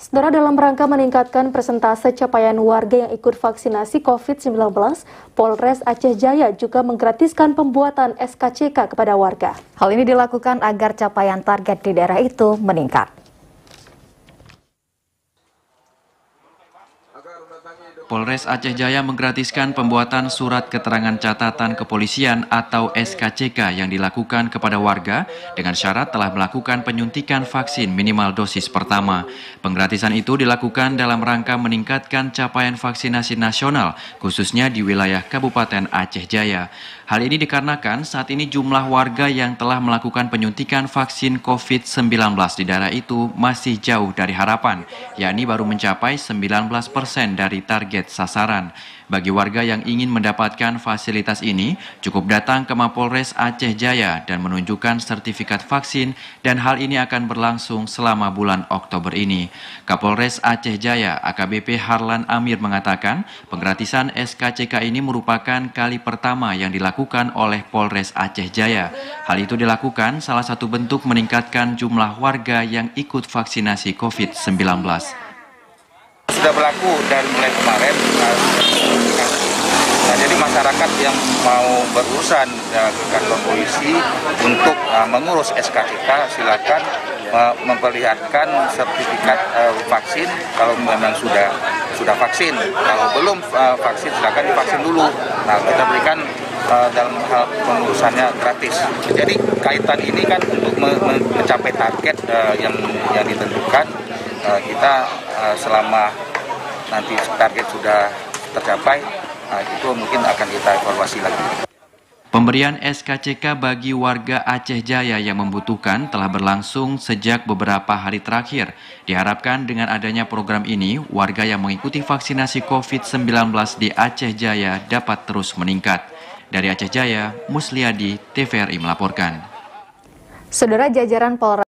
Saudara, dalam rangka meningkatkan persentase capaian warga yang ikut vaksinasi COVID-19, Polres Aceh Jaya juga menggratiskan pembuatan SKCK kepada warga. Hal ini dilakukan agar capaian target di daerah itu meningkat. Polres Aceh Jaya menggratiskan pembuatan surat keterangan catatan kepolisian atau SKCK yang dilakukan kepada warga dengan syarat telah melakukan penyuntikan vaksin minimal dosis pertama. Penggratisan itu dilakukan dalam rangka meningkatkan capaian vaksinasi nasional, khususnya di wilayah Kabupaten Aceh Jaya. Hal ini dikarenakan saat ini jumlah warga yang telah melakukan penyuntikan vaksin COVID-19 di daerah itu masih jauh dari harapan, yakni baru mencapai 19% dari target sasaran. Bagi warga yang ingin mendapatkan fasilitas ini, cukup datang ke Mapolres Aceh Jaya dan menunjukkan sertifikat vaksin, dan hal ini akan berlangsung selama bulan Oktober ini. Kapolres Aceh Jaya AKBP Harlan Amir mengatakan, penggratisan SKCK ini merupakan kali pertama yang dilakukan oleh Polres Aceh Jaya. Hal itu dilakukan salah satu bentuk meningkatkan jumlah warga yang ikut vaksinasi COVID-19. Sudah berlaku dari mulai kemarin. Nah, jadi masyarakat yang mau berurusan ke kantor polisi untuk mengurus SKCK, silakan memperlihatkan sertifikat vaksin kalau memang sudah vaksin. Kalau belum vaksin, silakan divaksin dulu. Nah, kita berikan dalam hal pengurusannya gratis. Jadi kaitan ini kan untuk mencapai target yang ditentukan, kita selama nanti target sudah tercapai, itu mungkin akan kita evaluasi lagi. Pemberian SKCK bagi warga Aceh Jaya yang membutuhkan telah berlangsung sejak beberapa hari terakhir. Diharapkan dengan adanya program ini, warga yang mengikuti vaksinasi COVID-19 di Aceh Jaya dapat terus meningkat. Dari Aceh Jaya, Musliadi, TVRI melaporkan. Saudara, jajaran Polres